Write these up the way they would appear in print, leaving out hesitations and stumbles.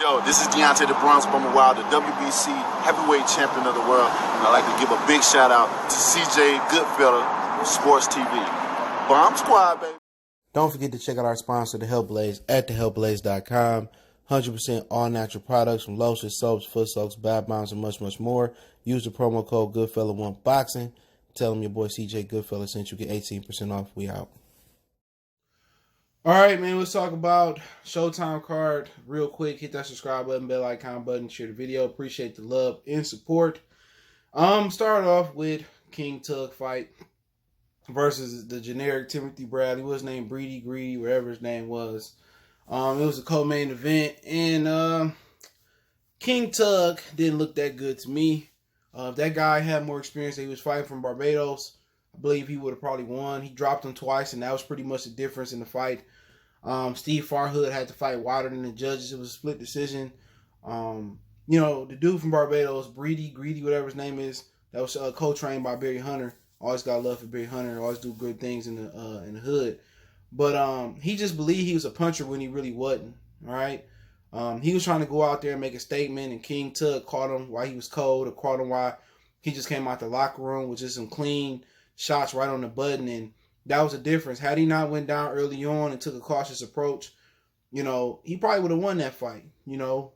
Yo, this is Deontay the Bronx Bummer Wild, the WBC heavyweight champion of the world. And I'd like to give a big shout out to CJ Goodfella, Sports TV. Bomb Squad, baby. Don't forget to check out our sponsor, The Health Blaze, at thehealthblaze.com. 100% all natural products from lotions, soaps, foot soaks, bath bombs, and much, much more. Use the promo code Goodfella1Boxing. Tell them your boy CJ Goodfella sent you, get 18% off. We out. All right, man, let's talk about Showtime card real quick. Hit that subscribe button, bell icon button, share the video. Appreciate the love and support. Start off with King Tug fight versus the generic Timothy Bradley. What was his name? Greedy, whatever his name was. It was a co-main event, and King Tug didn't look that good to me. If that guy had more experience, he was fighting from Barbados, I believe he would have probably won. He dropped him twice, and that was pretty much the difference in the fight. Steve Farhood had to fight wider than the judges. It was a split decision. The dude from Barbados, Greedy, whatever his name is, that was co-trained by Barry Hunter. Always got love for Barry Hunter. Always do good things in the hood. But he just believed he was a puncher when he really wasn't. All right. He was trying to go out there and make a statement, and King Tug caught him while he was cold, or caught him while he just came out the locker room with just some clean shots right on the button, and that was the difference. Had he not went down early on and took a cautious approach, he probably would have won that fight.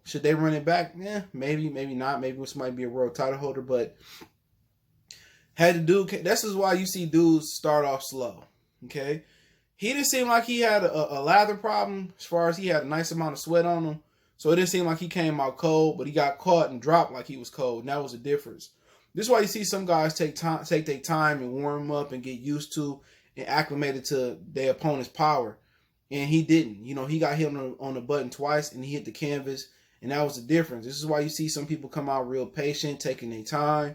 Should they run it back? Yeah, maybe not. Maybe this might be a world title holder, but had the dude. This is why you see dudes start off slow. Okay, he didn't seem like he had a lather problem as far as he had a nice amount of sweat on him, so it didn't seem like he came out cold. But he got caught and dropped like he was cold, and that was the difference. This is why you see some guys take their time and warm up and get used to and acclimated to their opponent's power. And he didn't. He got hit on the button twice, and he hit the canvas, and that was the difference. This is why you see some people come out real patient, taking their time,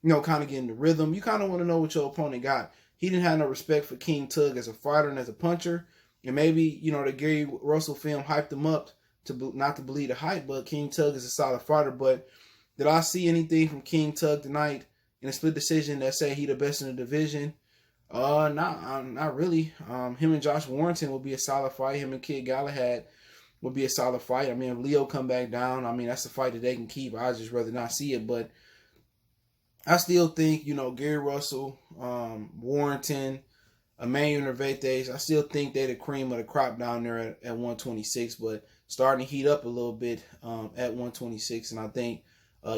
kind of getting the rhythm. You kind of want to know what your opponent got. He didn't have no respect for King Tug as a fighter and as a puncher. And maybe, the Gary Russell film hyped him up not to believe the hype, but King Tug is a solid fighter. But did I see anything from King Tug tonight in a split decision that say he the best in the division? Not really. Him and Josh Warrington will be a solid fight. Him and Kid Galahad will be a solid fight. I mean, if Leo come back down, that's a fight that they can keep. I'd just rather not see it. But I still think, Gary Russell, Warrington, Emmanuel Nervates, I still think they're the cream of the crop down there at 126, but starting to heat up a little bit at 126. And I think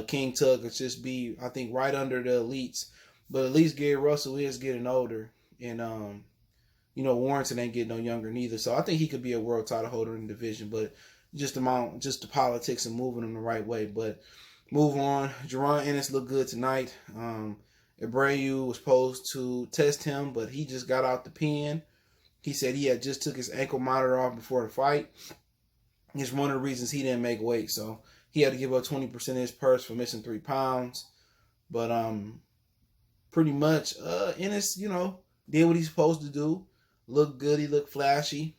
King Tug could just be, right under the elites. But at least Gary Russell is getting older. And, Warrington ain't getting no younger neither. So I think he could be a world title holder in the division. But just the politics and moving him the right way. But move on. Jaron Ennis looked good tonight. Abreu was supposed to test him, but he just got out the pen. He said he had just took his ankle monitor off before the fight. It's one of the reasons he didn't make weight. So he had to give up 20% of his purse for missing 3 pounds. But pretty much Ennis, did what he's supposed to do. Looked good. He looked flashy.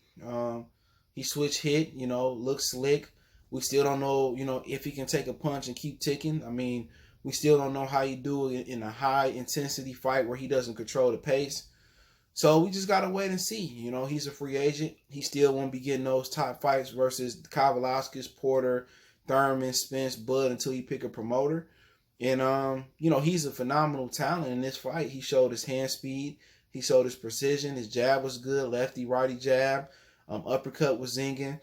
He switched hit, looked slick. We still don't know, if he can take a punch and keep ticking. We still don't know how he do it in a high-intensity fight where he doesn't control the pace. So we just got to wait and see. He's a free agent. He still won't be getting those top fights versus Kavaliauskas, Porter, Thurman, Spence, Bud until he pick a promoter. And, he's a phenomenal talent in this fight. He showed his hand speed. He showed his precision. His jab was good. Lefty, righty jab. Uppercut was zinging.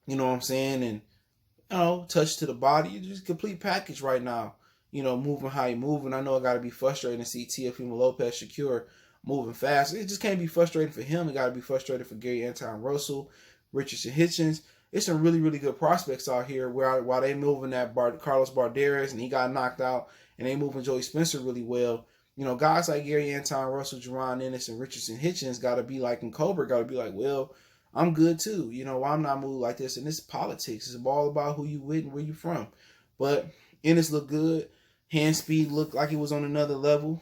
You know what I'm saying? And, touch to the body. Just complete package right now. Moving how he moving. I know it got to be frustrating to see Teofimo Lopez Shakur moving fast. It just can't be frustrating for him. It got to be frustrating for Gary Anton Russell, Richardson Hitchens. It's some really, really good prospects out here while they moving that Carlos Barderas, and he got knocked out, and they moving Joey Spencer really well. Guys like Gary Anton Russell, Jaron Ennis, and Richardson Hitchens got to be like, and Cobra got to be like, well, I'm good too. Why I'm not moving like this. And this is politics. It's all about who you with and where you from. But Ennis looked good. Hand speed looked like it was on another level.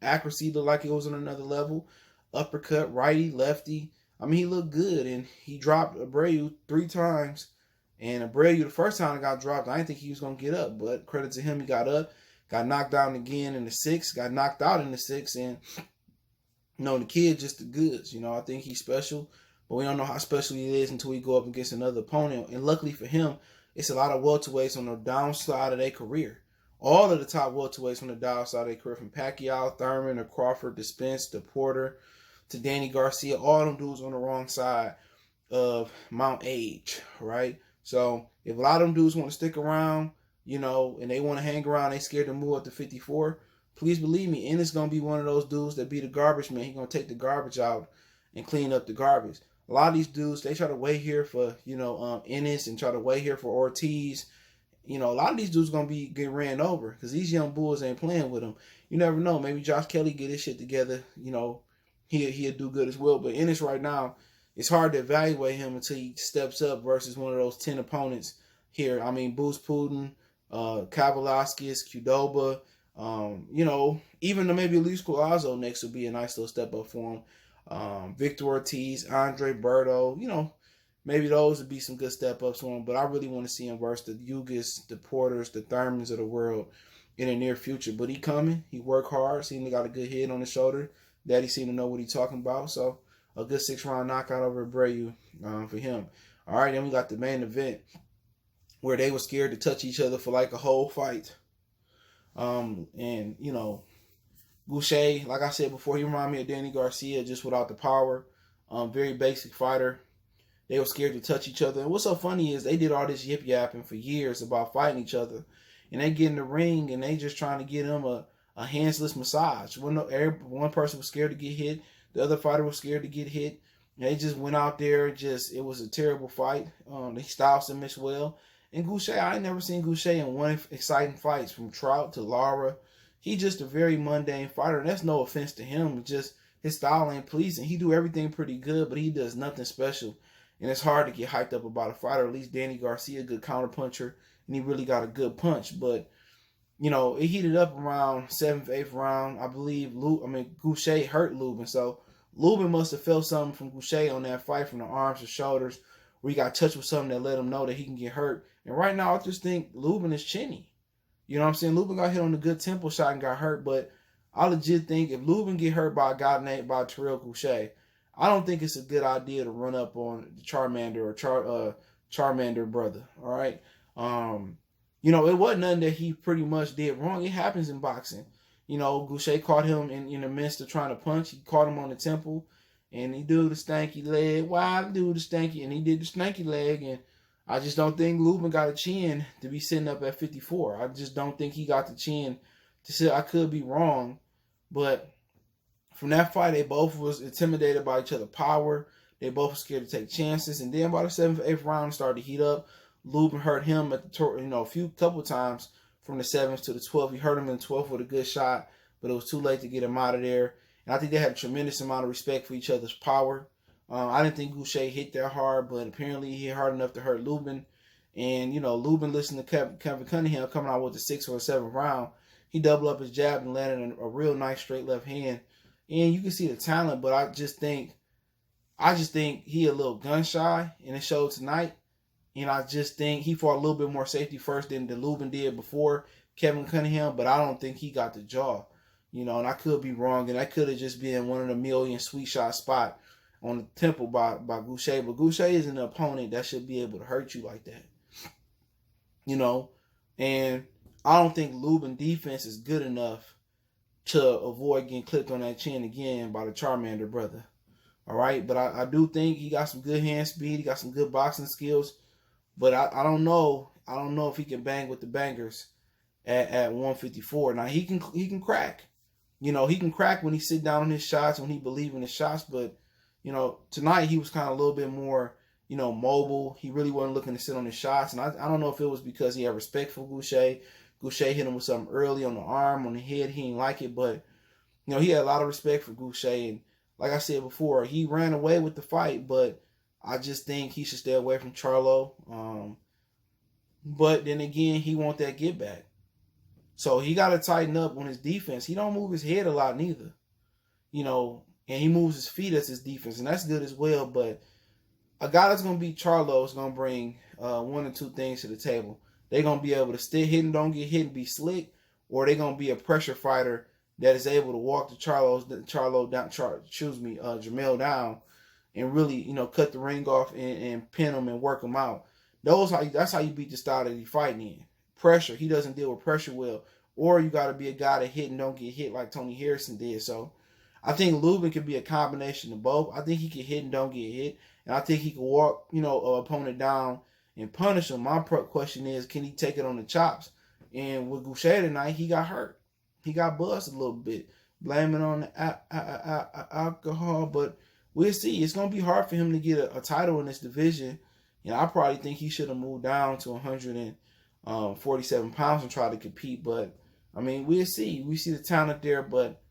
Accuracy looked like it was on another level. Uppercut, righty, lefty. He looked good. And he dropped Abreu 3 times. And Abreu, the first time it got dropped, I didn't think he was going to get up. But credit to him, he got up. Got knocked down again in the 6th. Got knocked out in the 6th. And, the kid just the goods. I think he's special. but we don't know how special he is until we go up against another opponent. And luckily for him, it's a lot of welterweights on the downside of their career. All of the top welterweights on the downside of their career, from Pacquiao, Thurman, to Crawford, to Spence, to Porter, to Danny Garcia, all of them dudes on the wrong side of Mount Age, right? So if a lot of them dudes want to stick around, and they want to hang around, they scared to move up to 54, please believe me, Ennis going to be one of those dudes that be the garbage man. He's going to take the garbage out and clean up the garbage. A lot of these dudes, they try to wait here for, Ennis, and try to wait here for Ortiz. A lot of these dudes going to be getting ran over because these young bulls ain't playing with them. You never know. Maybe Josh Kelly get his shit together. He'll do good as well. But Ennis right now, it's hard to evaluate him until he steps up versus one of those 10 opponents here. I mean, Bruce Putin, Kavalaskis, Qdoba, even maybe Luis Collazo next would be a nice little step up for him. Victor Ortiz, Andre Berto, maybe those would be some good step ups for him. But I really want to see him versus the Yugas, the Porters, the Thurmans of the world in the near future. But he coming. He worked hard. Seemed to got a good head on his shoulder. Daddy seemed to know what he's talking about. So a good 6-round knockout over Abreu for him. All right, then we got the main event where they were scared to touch each other for like a whole fight. Gausha, like I said before, he reminded me of Danny Garcia just without the power. Very basic fighter. They were scared to touch each other. And what's so funny is they did all this yip-yapping for years about fighting each other. And they get in the ring and they just trying to get him a handsless massage. One person was scared to get hit. The other fighter was scared to get hit. They just went out there. It was a terrible fight. They styles him as well. And Gausha, I ain't never seen Gausha in one exciting fights, from Trout to Lara. He just a very mundane fighter, and that's no offense to him. Just his style ain't pleasing. He do everything pretty good, but he does nothing special. And it's hard to get hyped up about a fighter. At least Danny Garcia, a good counter puncher, and he really got a good punch. But it heated up around 7th, 8th round. I believe Gausha hurt Lubin. So Lubin must have felt something from Gausha on that fight, from the arms or shoulders, where he got touched with something that let him know that he can get hurt. And right now, I just think Lubin is chinny. You know what I'm saying? Lubin got hit on a good tempo shot and got hurt. But I legit think if Lubin get hurt by a guy named Terrell Gausha, I don't think it's a good idea to run up on the Charmander or Charmander brother. All right? It wasn't nothing that he pretty much did wrong. It happens in boxing. Gausha caught him in the midst of trying to punch. He caught him on the temple, and he did the stanky leg. Why do the stanky? And he did the stanky leg, and I just don't think Lubin got a chin to be sitting up at 54. I just don't think he got the chin to sit. I could be wrong, but from that fight, they both was intimidated by each other's power. They both were scared to take chances, and then by the 7th, 8th round, started to heat up. Lubin hurt him at the couple times from the 7th to the 12th. He hurt him in the 12th with a good shot, but it was too late to get him out of there. And I think they had a tremendous amount of respect for each other's power. I didn't think Gausha hit that hard, but apparently he hit hard enough to hurt Lubin. And, Lubin listened to Kevin Cunningham coming out with the 6th or 7th round. He doubled up his jab and landed a real nice straight left hand. And you can see the talent, but I just think he a little gun shy, and it showed tonight. And I just think he fought a little bit more safety first than Lubin did before Kevin Cunningham, but I don't think he got the jaw. And I could be wrong, and that could have just been one of the million sweet shot spot on the temple by Gausha. But Gausha isn't an opponent that should be able to hurt you like that. And I don't think Lubin defense is good enough to avoid getting clipped on that chin again by the Charmander brother. All right, but I do think he got some good hand speed. He got some good boxing skills. But I don't know. I don't know if he can bang with the bangers at 154. Now he can crack. He can crack when he sit down on his shots, when he believe in his shots. But tonight he was kind of a little bit more mobile. He really wasn't looking to sit on his shots, and I don't know if it was because he had respect for Gausha. Gausha hit him with something early on the arm, on the head. He didn't like it, but he had a lot of respect for Gausha. And like I said before, he ran away with the fight, but I just think he should stay away from Charlo. But then again, he want that get back. So he got to tighten up on his defense. He don't move his head a lot neither. And he moves his feet as his defense, and that's good as well. But a guy that's going to beat Charlo is going to bring one or two things to the table. They're going to be able to stay hit and don't get hit and be slick, or they're going to be a pressure fighter that is able to walk Jamel down and really, cut the ring off and pin him and work him out. That's how you beat the style that he's fighting in. Pressure. He doesn't deal with pressure well. Or you got to be a guy that hit and don't get hit like Tony Harrison did. So I think Lubin could be a combination of both. I think he can hit and don't get hit. And I think he can walk, an opponent down and punish him. My question is, can he take it on the chops? And with Gausha tonight, he got hurt. He got buzzed a little bit. Blaming on the alcohol. But we'll see. It's going to be hard for him to get a title in this division. And I probably think he should have moved down to 147 pounds and try to compete. But, we'll see. We see the talent there, but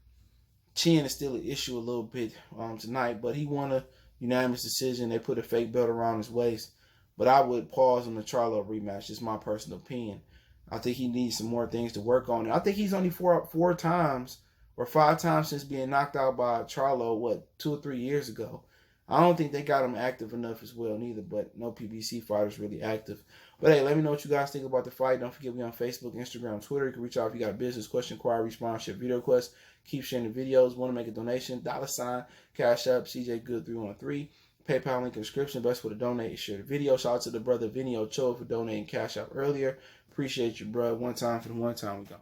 chin is still an issue a little bit tonight. But he won a unanimous decision. They put a fake belt around his waist. But I would pause on the Charlo rematch. It's my personal opinion. I think he needs some more things to work on. I think he's only four times or 5 times since being knocked out by Charlo, 2 or 3 years ago. I don't think they got him active enough as well neither, but no PBC fighter's really active. But hey, let me know what you guys think about the fight. Don't forget, we on Facebook, Instagram, Twitter. You can reach out if you got a business question, inquiry, sponsorship, video request. Keep sharing the videos. Want to make a donation? $, Cash App, CJ Good 313. PayPal link in the description. Best way to donate is share the video. Shout out to the brother Vinny Ochoa for donating Cash App earlier. Appreciate you, bro. One time for the one time we go.